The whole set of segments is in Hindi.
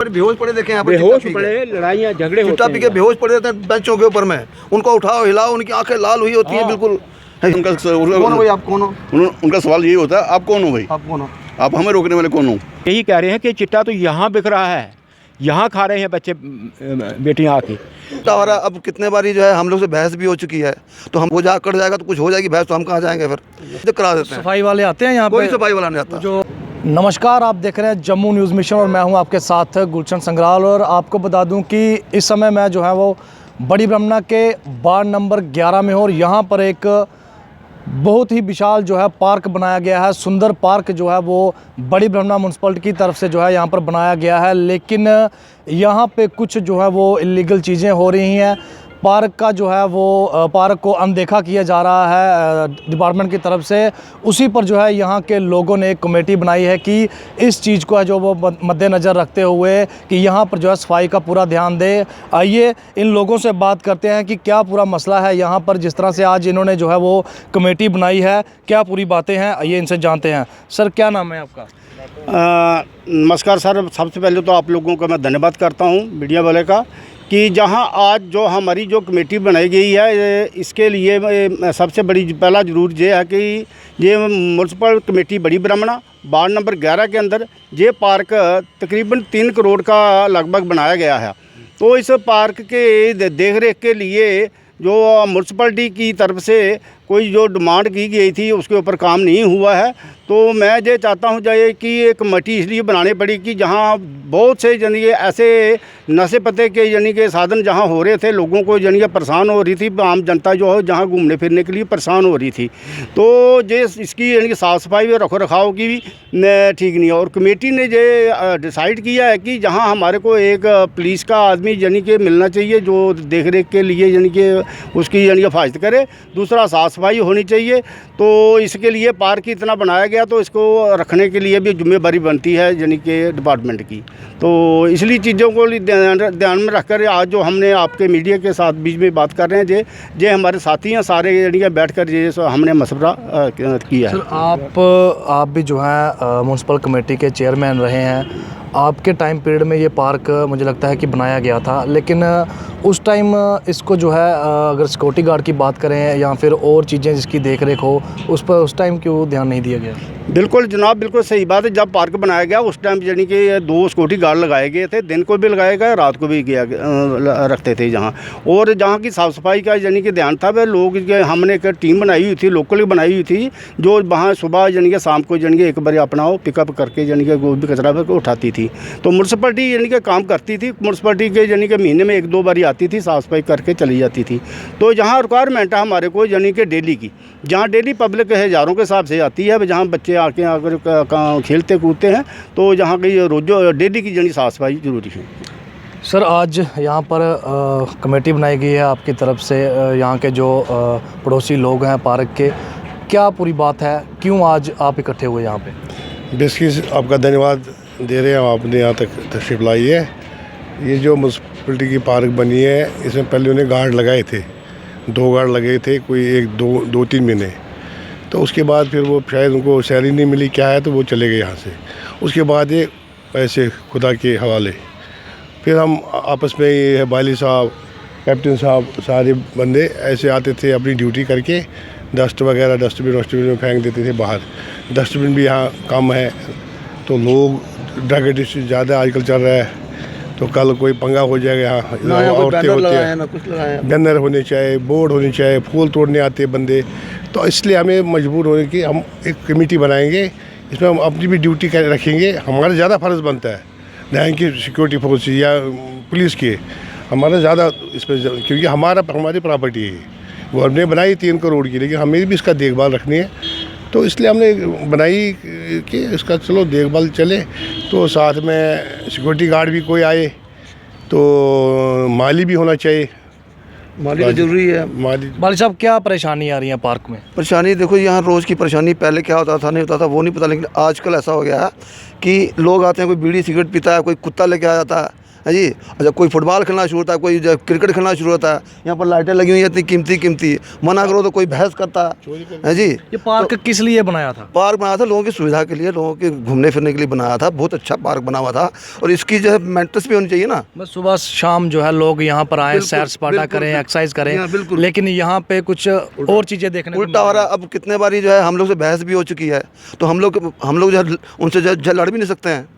बेहोश पड़े देखे यहाँ पर, बेहोश पड़े, लड़ाइयाँ झगड़े होते चिट्टा पी के बेहोश पड़े रहते हैं बेंचों के ऊपर में। उनको उठाओ, हिलाओ, उनकी आंखें लाल हुई होती हैं बिल्कुल। उनका कौन हो भाई आप, कौन हो? उनका सवाल यही होता है, आप कौन हो भाई? आप कौन हो? आप हमें रोकने वाले कौन हो? यही कह रहे हैं कि चिट्टा तो यहाँ बिक रहा है, यहाँ खा रहे हैं बच्चे बेटियाँ आके। हमारा अब कितने बारी जो है हम लोग से बहस भी हो चुकी है, तो हम वो जा कट जाएगा तो कुछ हो जाएगी बहस, तो हम कहाँ जाएंगे फिर? करा देते हैं। सफाई वाले आते हैं यहाँ पे? कोई सफाई वाला नहीं आता। जो नमस्कार, आप देख रहे हैं जम्मू न्यूज़ मिशन और मैं हूं आपके साथ गुलशन संग्राल। और आपको बता दूं कि इस समय मैं जो है वो बड़ी ब्रह्मणा के वार्ड नंबर 11 में हूं और यहाँ पर एक बहुत ही विशाल जो है पार्क बनाया गया है। सुंदर पार्क जो है वो बड़ी ब्रह्मणा म्यूनसिपलिटी की तरफ से जो है यहाँ पर बनाया गया है, लेकिन यहाँ पे कुछ जो है वो इलीगल चीज़ें हो रही हैं। पार्क का जो है वो पार्क को अनदेखा किया जा रहा है डिपार्टमेंट की तरफ से। उसी पर जो है यहाँ के लोगों ने एक कमेटी बनाई है कि इस चीज़ को है जो वो मद्देनज़र रखते हुए कि यहाँ पर जो है सफाई का पूरा ध्यान दे। आइए इन लोगों से बात करते हैं कि क्या पूरा मसला है यहाँ पर, जिस तरह से आज इन्होंने जो है वो कमेटी बनाई है, क्या पूरी बातें हैं, आइए इनसे जानते हैं। सर क्या नाम है आपका? नमस्कार सर, सबसे पहले तो आप लोगों का मैं धन्यवाद करता हूँ मीडिया वाले का कि जहां आज जो हमारी जो कमेटी बनाई गई है, इसके लिए सबसे बड़ी पहला ज़रूर ये है कि ये म्यूनसिपल कमेटी बड़ी ब्रह्मणा वार्ड नंबर 11 के अंदर ये पार्क तकरीबन 3 करोड़ का लगभग बनाया गया है। तो इस पार्क के देख रेख के लिए जो म्यूनसिपलिटी की तरफ से कोई जो डिमांड की गई थी उसके ऊपर काम नहीं हुआ है। तो मैं ये चाहता हूँ जाए कि एक कमेटी इसलिए बनानी पड़ी कि जहाँ बहुत से यानी कि ऐसे नशे पते के यानी कि साधन जहाँ हो रहे थे, लोगों को यानी कि परेशान हो रही थी, आम जनता जो है जहाँ घूमने फिरने के लिए परेशान हो रही थी। तो ये इसकी यानी कि साफ़ सफाई और रख रखाव की भी ठीक नहीं है। और कमेटी ने ये डिसाइड किया है कि जहाँ हमारे को एक पुलिस का आदमी यानी कि मिलना चाहिए जो देख रेख के लिए यानी कि उसकी यानी कि हिफाजत करे, दूसरा साफ़ सफाई होनी चाहिए। तो इसके लिए पार्क इतना बनाया गया, तो इसको रखने के लिए भी जिम्मेदारी बनती है यानी कि डिपार्टमेंट की। तो इसलिए चीज़ों को ध्यान में रखकर आज जो हमने आपके मीडिया के साथ बीच में बात कर रहे हैं, जे हमारे साथी हैं सारे यानी कि बैठ कर ये हमने मशवरा किया है। सर आप भी जो है म्यूनसिपल कमेटी के चेयरमैन रहे हैं, आपके टाइम पीरियड में ये पार्क मुझे लगता है कि बनाया गया था, लेकिन उस टाइम इसको जो है अगर सिक्योरिटी गार्ड की बात करें या फिर और चीज़ें जिसकी देख रेख हो, उस पर उस टाइम क्यों ध्यान नहीं दिया गया? बिल्कुल जनाब, बिल्कुल सही बात है। जब पार्क बनाया गया उस टाइम यानी कि 2 सिक्योरिटी गार्ड लगाए गए थे, दिन को भी लगाए गए, रात को भी रखते थे जहाँ। और जहाँ की साफ़ सफाई का यानी कि ध्यान था, वह लोग हमने एक टीम बनाई हुई थी, लोकली बनाई हुई थी, जो वहाँ सुबह यानी कि शाम को यानी कि एक बार अपना वो पिकअप करके यानी कि जो भी कचरा उठाती थी। तो म्यूनसिपलिटी यानी कि काम करती थी, म्यूनसिपलिटी के यानी कि महीने में 1-2 बार आती थी, साफ़ सफाई करके चली जाती थी। तो जहाँ रिक्वायरमेंट है हमारे को यानी कि डेली की, जहाँ डेली पब्लिक हज़ारों के हिसाब से आती है, जहाँ बच्चे आके अगर खेलते कूदते हैं, तो जहाँ की रोज़ डेली की यानी साफ़ सफाई ज़रूरी है। सर आज यहाँ पर कमेटी बनाई गई है आपकी तरफ से, यहाँ के जो पड़ोसी लोग हैं पार्क के, क्या पूरी बात है, क्यों आज आप इकट्ठे हुए यहाँ पे? बेसिकली आपका धन्यवाद दे रहे हैं, आपने यहाँ तक तशरीफ़ लाई है। ये जो म्यूनसिपलिटी की पार्क बनी है, इसमें पहले उन्हें गार्ड लगाए थे, 2 गार्ड लगे थे, कोई 2-3 महीने। तो उसके बाद फिर वो शायद उनको सैलरी नहीं मिली क्या है, तो वो चले गए यहाँ से। उसके बाद ये ऐसे खुदा के हवाले फिर हम आपस में ये वाली साहब, कैप्टन साहब, सारे बंदे ऐसे आते थे अपनी ड्यूटी करके, डस्ट वगैरह डस्टबिन में फेंक देते थे बाहर। डस्टबिन भी यहाँ कम है, तो लोग ड्रग एडिक्शन ज़्यादा आजकल चल रहा है, तो कल कोई पंगा हो जाएगा। यहाँ औरतें होती हैं, बैनर होने चाहिए, बोर्ड होने चाहिए, फूल तोड़ने आते हैं बंदे। तो इसलिए हमें मजबूर होने की हम एक कमेटी बनाएंगे, इसमें हम अपनी भी ड्यूटी रखेंगे। हमारा ज़्यादा फ़र्ज़ बनता है यहाँ की सिक्योरिटी फोर्स या पुलिस के, हमारा ज़्यादा इस पर, क्योंकि हमारी प्रॉपर्टी है, वो हमने बनाई 3 करोड़ की, लेकिन हमें भी इसका देखभाल रखनी है। तो इसलिए हमने बनाई कि इसका चलो देखभाल चले, तो साथ में सिक्योरिटी गार्ड भी कोई आए, तो माली भी होना चाहिए, माली तो जरूरी है। माली साहब क्या परेशानी आ रही है पार्क में? परेशानी देखो, यहाँ रोज़ की परेशानी, पहले क्या होता था नहीं होता था वो नहीं पता, लेकिन आजकल ऐसा हो गया है कि लोग आते हैं, कोई बीड़ी सिगरेट पीता है, कोई कुत्ता लेके आ जाता है, है जी। जब कोई फुटबॉल खेलना शुरू होता है, कोई जब क्रिकेट खेलना शुरू होता है, यहाँ पर लाइटें लगी हुई हैं इतनी कीमती, मना करो तो कोई बहस करता है जी। ये पार्क किस लिए बनाया था? पार्क बनाया था लोगों की सुविधा के लिए, लोगों के घूमने फिरने के लिए बनाया था। बहुत अच्छा पार्क बना हुआ था और इसकी जो है मेंटेनेंस भी होनी चाहिए ना। बस सुबह शाम जो है लोग यहाँ पर आए, बिल्कुल, सैर सपाटा बिल्कुल, करें, एक्सरसाइज करें, हाँ, बिल्कुल। लेकिन यहाँ पे कुछ और चीज़ें देखने को उल्टा हो रहा है। अब कितने बारी जो है हम लोग से बहस भी हो चुकी है, तो हम लोग जो है उनसे जो लड़ भी नहीं सकते हैं,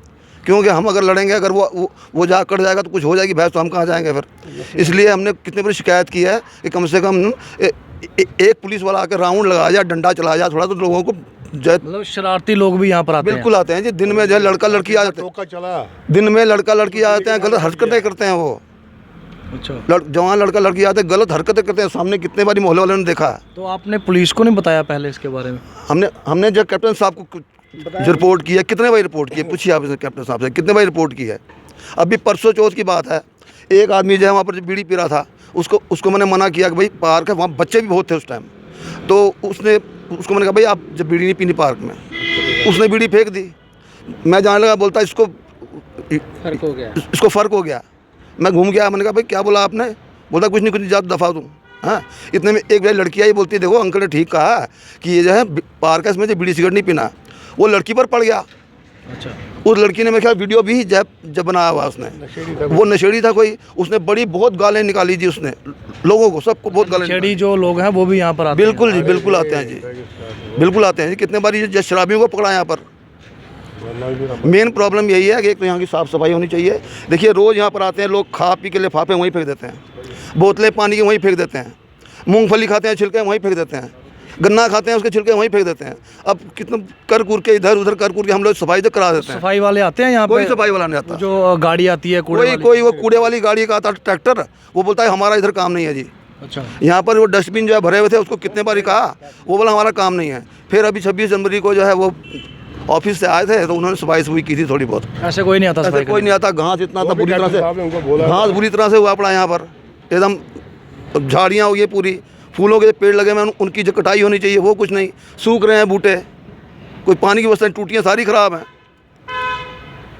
क्योंकि हम अगर लड़ेंगे, अगर वो जा कट जाएगा तो कुछ हो जाएगी बहस, तो हम कहाँ जाएंगे फिर। इसलिए हमने कितने बारी शिकायत की है कि कम से कम एक पुलिस वाला आकर राउंड लगा जाए, डंडा चला जाए थोड़ा, तो लोगों को मतलब शरारती लोग भी यहाँ पर आते हैं। बिल्कुल आते हैं जी। दिन में जो है लड़का लड़की आ जाते हैं, दिन में लड़का लड़की आ जाते हैं, गलत हरकतें करते हैं वो। अच्छा, जवान लड़का लड़की आते हैं, गलत हरकतें करते हैं, सामने कितने बारी मोहल्ले वालों ने देखा है। तो आपने पुलिस को नहीं बताया पहले इसके बारे में? हमने जो कैप्टन साहब को जो रिपोर्ट की है, कितने बार रिपोर्ट की है, पूछिए आप कैप्टन साहब से कितने बार रिपोर्ट की है। अभी परसों चौथ की बात है, एक आदमी जो है वहाँ पर जो बीड़ी पी रहा था, उसको मैंने मना किया कि भाई पार्क है, वहाँ बच्चे भी बहुत थे उस टाइम, तो उसको मैंने कहा भाई आप जब बीड़ी नहीं पीनी पार्क में, उसने बीड़ी फेंक दी। मैं जाने लगा, बोलता इसको फ़र्क हो गया। मैं घूम गया, मैंने कहा भाई क्या बोला आपने? बोलता कुछ नहीं ज़्यादा दफ़ा दूँ। हाँ, इतने में एक बार लड़की आई, बोलती देखो अंकल ने ठीक कहा कि ये जो है पार्क है, इसमें जो बीड़ी सिगरेट नहीं पीना। वो लड़की पर पड़ गया। अच्छा, उस लड़की ने मेरे ख्याल वीडियो भी जब बनाया हुआ उसने, वो नशेड़ी था कोई, उसने बड़ी बहुत गालें निकाली जी, उसने लोगों को, सबको बहुत गालें। नशेड़ी जो लोग हैं वो भी यहाँ पर आते हैं? बिल्कुल जी, बिल्कुल आते हैं जी, बिल्कुल आते हैं जी। कितने बार ये शराबियों को पकड़ा यहाँ पर। मेन प्रॉब्लम यही है कि एक तो यहाँ की साफ़ सफाई होनी चाहिए। देखिए रोज़ यहाँ पर आते हैं लोग, खा पी के लिफाफे वहीं फेंक देते हैं, बोतलें पानी की वहीं फेंक देते हैं, मूंगफली खाते हैं छिलके वहीं फेंक देते हैं, गन्ना खाते हैं उसके छिलके वहीं फेंक देते हैं। अब कितना कर कुर के इधर उधर कर कुर के हम लोग सफाई तो करा देते हैं। सफाई वाले आते हैं यहाँ पे? कोई सफाई वाला नहीं आता। जो गाड़ी आती है कोई वो कूड़े वाली गाड़ी का आता ट्रैक्टर, वो बोलता है हमारा इधर काम नहीं है जी। अच्छा, यहाँ पर वो डस्टबिन जो है भरे हुए थे, उसको कितने बार कहा, वो बोला हमारा काम नहीं है। फिर अभी 26 जनवरी को जो है वो ऑफिस से आए थे, तो उन्होंने सफाई की थी थोड़ी बहुत। ऐसे कोई नहीं आता? ऐसे कोई नहीं आता। घास इतना था बुरी तरह से, घास बुरी तरह से हुआ पड़ा यहाँ पर, एकदम झाड़ियाँ हुई है पूरी, फूलों के पेड़ लगे हुए हैं, उनकी जो कटाई होनी चाहिए वो कुछ नहीं, सूख रहे हैं बूटे, कोई पानी की व्यवस्था, टूटियाँ सारी ख़राब हैं।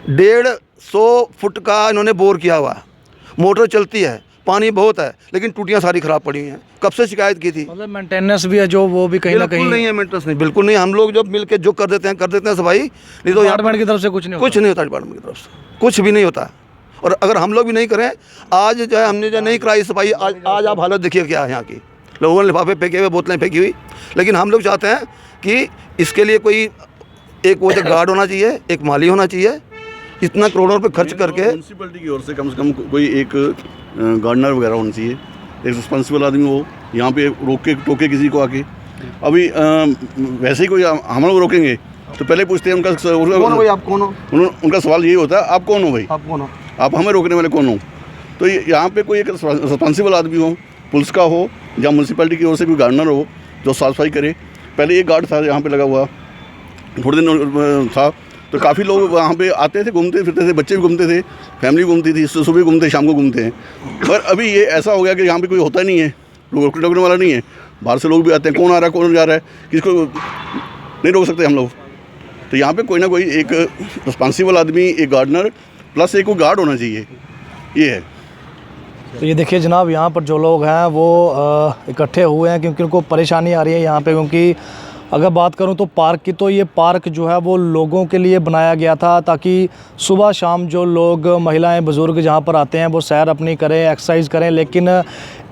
150 फुट का इन्होंने बोर किया हुआ, मोटर चलती है, पानी बहुत है, लेकिन टूटियाँ सारी ख़राब पड़ी हुई हैं। कब से शिकायत की थी। मतलब मेंटेनेंस भी है जो, वो भी कहीं ना कहीं नहीं है, मेंटेनेंस नहीं, बिल्कुल नहीं। हम लोग जब मिल के जो कर देते हैं सफाई, नहीं तो डिपार्टमेंट की तरफ से कुछ नहीं होता, डिपार्टमेंट की तरफ से कुछ भी नहीं होता। और अगर हम लोग भी नहीं करें, आज जो है हमने जो नहीं कराई सफाई, आज आप हालत देखिए क्या है यहाँ की। लोगों ने लिफाफे फेंके हुए, बोतलें फेंकी हुई, लेकिन हम लोग चाहते हैं कि इसके लिए कोई एक वो जो गार्ड होना चाहिए, एक माली होना चाहिए। इतना करोड़ों रुपये खर्च करके म्यूनसिपैलिटी की ओर से कम कोई एक गार्डनर वगैरह होना चाहिए, एक रिस्पॉन्सिबल आदमी हो, यहाँ पे रोके टोके किसी को आके। अभी वैसे ही कोई हम लोग रोकेंगे तो पहले पूछते हैं उनका कौन हो भाई, आप कौन हो? उनका सवाल यही होता है आप कौन हो भाई, आप कौन हो, आप हमें रोकने वाले कौन हो। तो यहाँ पे कोई एक रिस्पॉन्सिबल आदमी हो, पुलिस का हो या म्यूनसिपैलिटी की ओर से कोई गार्डनर हो जो साफ सफाई करे। पहले एक गार्ड था यहाँ पे लगा हुआ, थोड़े दिन था, तो काफ़ी लोग वहाँ पे आते थे, घूमते फिरते थे, बच्चे भी घूमते थे, फैमिली घूमती थी, सुबह घूमते शाम को घूमते हैं। पर अभी ये ऐसा हो गया कि यहाँ पे कोई होता नहीं है, लोग रोकने वाला नहीं है, बाहर से लोग भी आते हैं, कौन आ रहा है कौन जा रहा है, किसको नहीं रोक सकते हम लोग। तो यहाँ पे कोई ना कोई एक रिस्पॉन्सिबल आदमी, एक गार्डनर प्लस एक को गार्ड होना चाहिए, ये है। तो ये देखिए जनाब, यहाँ पर जो लोग हैं वो इकट्ठे हुए हैं क्योंकि उनको परेशानी आ रही है यहाँ पे। क्योंकि अगर बात करूँ तो पार्क की, तो ये पार्क जो है वो लोगों के लिए बनाया गया था ताकि सुबह शाम जो लोग, महिलाएं, बुज़ुर्ग जहाँ पर आते हैं वो सैर अपनी करें, एक्सरसाइज करें। लेकिन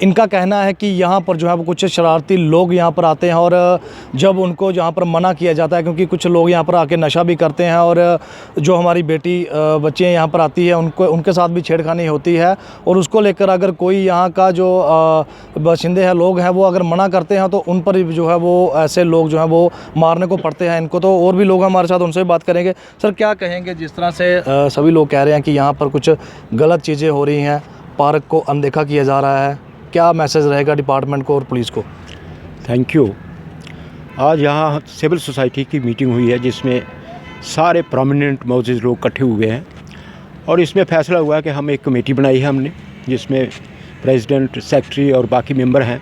इनका कहना है कि यहाँ पर जो है वो कुछ शरारती लोग यहाँ पर आते हैं और जब उनको यहाँ पर मना किया जाता है, क्योंकि कुछ लोग यहाँ पर आके नशा भी करते हैं और जो हमारी बेटी बच्चियाँ यहाँ पर आती है उनके साथ भी छेड़खानी होती है। और उसको लेकर अगर कोई यहाँ का जो बाशिंदे हैं, लोग हैं, वो अगर मना करते हैं तो उन पर जो है वो ऐसे लोग जो हैं वो मारने को पड़ते हैं इनको। तो और भी लोग हमारे साथ, उनसे भी बात करेंगे। सर क्या कहेंगे, जिस तरह से सभी लोग कह रहे हैं कि यहाँ पर कुछ गलत चीज़ें हो रही हैं, पार्क को अनदेखा किया जा रहा है, क्या मैसेज रहेगा डिपार्टमेंट को और पुलिस को? Thank you. आज यहाँ सिविल सोसाइटी की मीटिंग हुई है जिसमें सारे प्रोमिनेंट मौजूद लोग इकट्ठे हुए हैं और इसमें फ़ैसला हुआ है कि हम एक कमेटी बनाई है हमने, जिसमें प्रेसिडेंट, सेक्रेटरी और बाकी मेंबर हैं।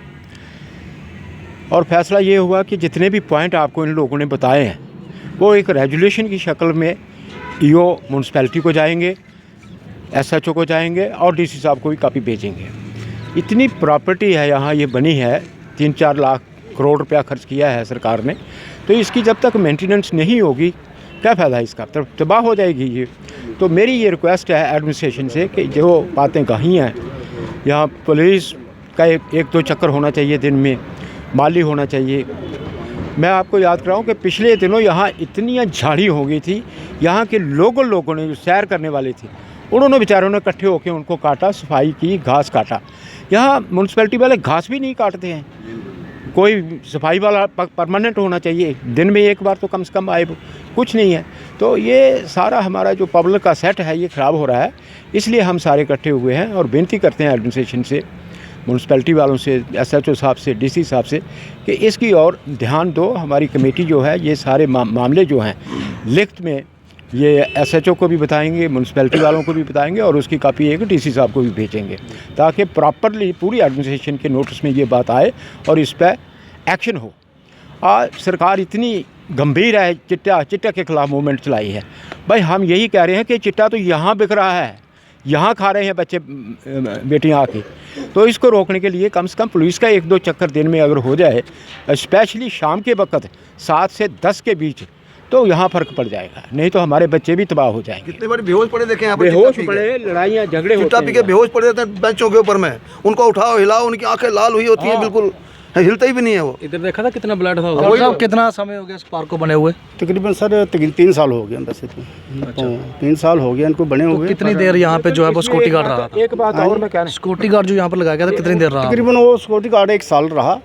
और फैसला ये हुआ कि जितने भी पॉइंट आपको इन लोगों ने बताए हैं वो एक रेजोल्यूशन की शक्ल में ईओ म्यूनसिपैलिटी को जाएंगे SHO को जाएंगे और DC साहब को भी कापी भेजेंगे। इतनी प्रॉपर्टी है यहाँ ये बनी है, 3-4 लाख करोड़ रुपया खर्च किया है सरकार ने, तो इसकी जब तक मेंटेनेंस नहीं होगी क्या फ़ायदा इसका, तबाह हो जाएगी ये। तो मेरी ये रिक्वेस्ट है एडमिनिस्ट्रेशन से कि जो बातें कही हैं, यहाँ पुलिस का एक दो चक्कर होना चाहिए दिन में, माली होना चाहिए। मैं आपको याद कराऊं कि पिछले दिनों यहाँ इतनी झाड़ी हो गई थी, यहाँ के लोगों ने जो सैर करने वाले थे उन्होंने बेचारों ने इकट्ठे होकर उनको काटा, सफाई की, घास काटा। यहाँ म्यूनसिपैलिटी वाले घास भी नहीं काटते हैं, कोई सफाई वाला परमानेंट होना चाहिए, दिन में एक बार तो कम से कम आए, कुछ नहीं है। तो ये सारा हमारा जो पब्लिक का सेट है ये ख़राब हो रहा है, इसलिए हम सारे इकट्ठे हुए हैं और विनती करते हैं एडमिनिस्ट्रेशन से, म्यूनसिपैलिटी वालों से, SHO साहब से, DC साहब से कि इसकी और ध्यान दो। हमारी कमेटी जो है ये सारे मामले जो हैं लिखित में ये SHO को भी बताएंगे, म्यूनसिपैलिटी वालों को भी बताएंगे और उसकी कापी एक DC साहब को भी भेजेंगे, ताकि प्रॉपरली पूरी एडमिनिस्ट्रेशन के नोटिस में ये बात आए और इस पर एक्शन हो। आज सरकार इतनी गंभीर है, चिट्टा के ख़िलाफ़ मूवमेंट चलाई है। भाई हम यही कह रहे हैं कि चिट्टा तो यहाँ बिक रहा है, यहाँ खा रहे हैं बच्चे बेटियाँ आके, तो इसको रोकने के लिए कम से कम पुलिस का 1-2 चक्कर दिन में अगर हो जाए, स्पेशली शाम के वक्त 7 से 10 के बीच, तो यहाँ फ़र्क पड़ जाएगा, नहीं तो हमारे बच्चे भी तबाह हो जाएंगे। कितने बार बेहोश पड़े देखे यहाँ पर, बेहोश पड़े, लड़ाइयाँ झगड़े होते चिट्टा पी के बेहोश पड़े रहते हैं बेंचों के ऊपर में, उनको उठाओ हिलाओ, उनकी आंखें लाल हुई होती हैं, बिल्कुल हिलता ही भी नहीं है वो। इधर देखा था कितना ब्लड था उधर। साहब कितना समय हो गया इस पार्क को बने हुए? तकरीबन सर 3 साल हो गए वैसे तो। अच्छा 3 साल हो गया इनको बने हुए। कितनी देर यहाँ पे जो है वो सिक्योरिटी गार्ड रहा था? एक बात और मैं कहना, सिक्योरिटी गार्ड जो यहाँ पर लगाया गया था कितनी देर रहा? तकरीबन वो सिक्योरिटी गार्ड 1 साल रहा,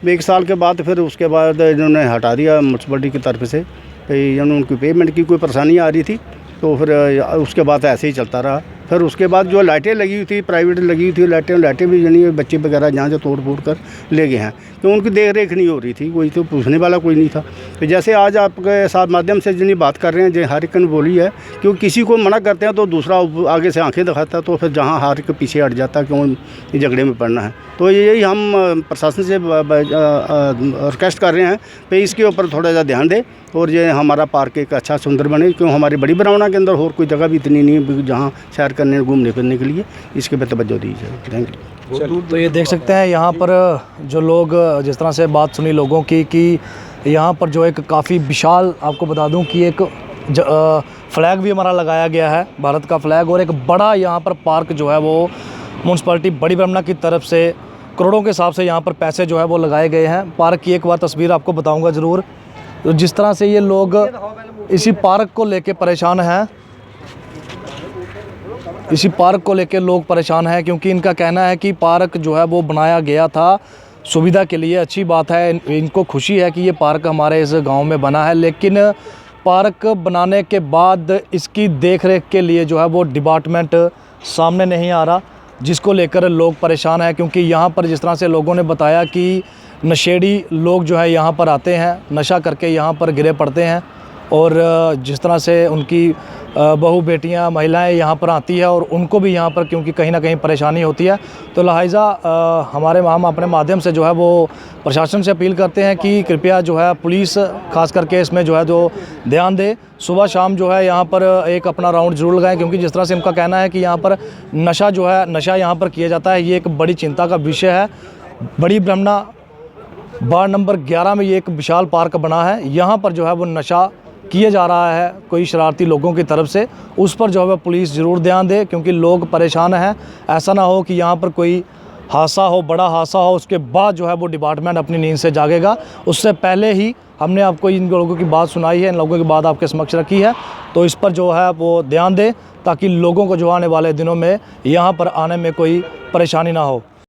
1 साल के बाद फिर उसके बाद इन्होंने हटा दिया म्यूनसिपलिटी की तरफ से, उनकी पेमेंट की कोई परेशानी आ रही थी, तो फिर उसके बाद ऐसे ही चलता रहा। फिर उसके बाद जो लाइटें लगी हुई थी, प्राइवेट लगी हुई थी लाइटें भी यानी बच्चे वगैरह जहाँ से तोड़ फोड़ कर ले गए हैं, तो उनकी देख रेख नहीं हो रही थी, कोई तो पूछने वाला कोई नहीं था। तो जैसे आज आपके साथ माध्यम से जिन्हें बात कर रहे हैं, जो हर एक ने बोली है, क्योंकि किसी को मना करते हैं तो दूसरा आगे से आंखें दिखाता है, तो फिर जहाँ हार के पीछे हट जाता है, क्यों झगड़े में पड़ना है। तो यही हम प्रशासन से रिक्वेस्ट कर रहे हैं कि इसके ऊपर थोड़ा सा ध्यान दें और ये हमारा पार्क एक अच्छा सुंदर बने, क्यों हमारी बड़ी ब्राह्मणा के अंदर और कोई जगह भी इतनी नहीं है जहाँ सैर करने घूमने फिरने के लिए, इसके पे तवज्जो दी जाए। Thank you. तो ये देख सकते हैं यहाँ पर जो लोग, जिस तरह से बात सुनी लोगों की कि यहाँ पर जो एक काफ़ी विशाल, आपको बता दूँ कि एक फ्लैग भी हमारा लगाया गया है, भारत का फ्लैग, और एक बड़ा यहाँ पर पार्क जो है वो म्यूनसिपैलिटी बड़ी ब्रह्मणा की तरफ से करोड़ों के हिसाब से यहाँ पर पैसे जो है वो लगाए गए हैं। पार्क की एक बार तस्वीर आपको बताऊँगा ज़रूर। तो जिस तरह से ये लोग इसी पार्क को लेके परेशान हैं, इसी पार्क को लेके लोग परेशान हैं, क्योंकि इनका कहना है कि पार्क जो है वो बनाया गया था सुविधा के लिए, अच्छी बात है, इनको खुशी है कि ये पार्क हमारे इस गांव में बना है, लेकिन पार्क बनाने के बाद इसकी देखरेख के लिए जो है वो डिपार्टमेंट सामने नहीं आ रहा, जिसको लेकर लोग परेशान हैं। क्योंकि यहाँ पर जिस तरह से लोगों ने बताया कि नशेड़ी लोग जो है यहाँ पर आते हैं, नशा करके यहाँ पर गिरे पड़ते हैं, और जिस तरह से उनकी बहू बेटियां महिलाएं यहाँ पर आती है और उनको भी यहाँ पर क्योंकि कहीं ना कहीं परेशानी होती है, तो लिहाजा हम अपने माध्यम से जो है वो प्रशासन से अपील करते हैं कि कृपया जो है पुलिस खास करके इसमें जो है जो ध्यान दे, सुबह शाम जो है यहाँ पर एक अपना राउंड ज़रूर लगाएं, क्योंकि जिस तरह से इनका कहना है कि यहाँ पर नशा यहाँ पर किया जाता है, ये एक बड़ी चिंता का विषय है। बड़ी ब्रह्मणा वार्ड नंबर 11 में ये एक विशाल पार्क बना है, यहाँ पर जो है वो नशा किया जा रहा है कोई शरारती लोगों की तरफ से, उस पर जो है पुलिस ज़रूर ध्यान दे, क्योंकि लोग परेशान हैं। ऐसा ना हो कि यहाँ पर कोई हादसा हो, बड़ा हादसा हो, उसके बाद जो है वो डिपार्टमेंट अपनी नींद से जागेगा। उससे पहले ही हमने आपको इन लोगों की बात सुनाई है, इन लोगों की बात आपके समक्ष रखी है, तो इस पर जो है वो ध्यान दें ताकि लोगों को जो आने वाले दिनों में यहाँ पर आने में कोई परेशानी ना हो।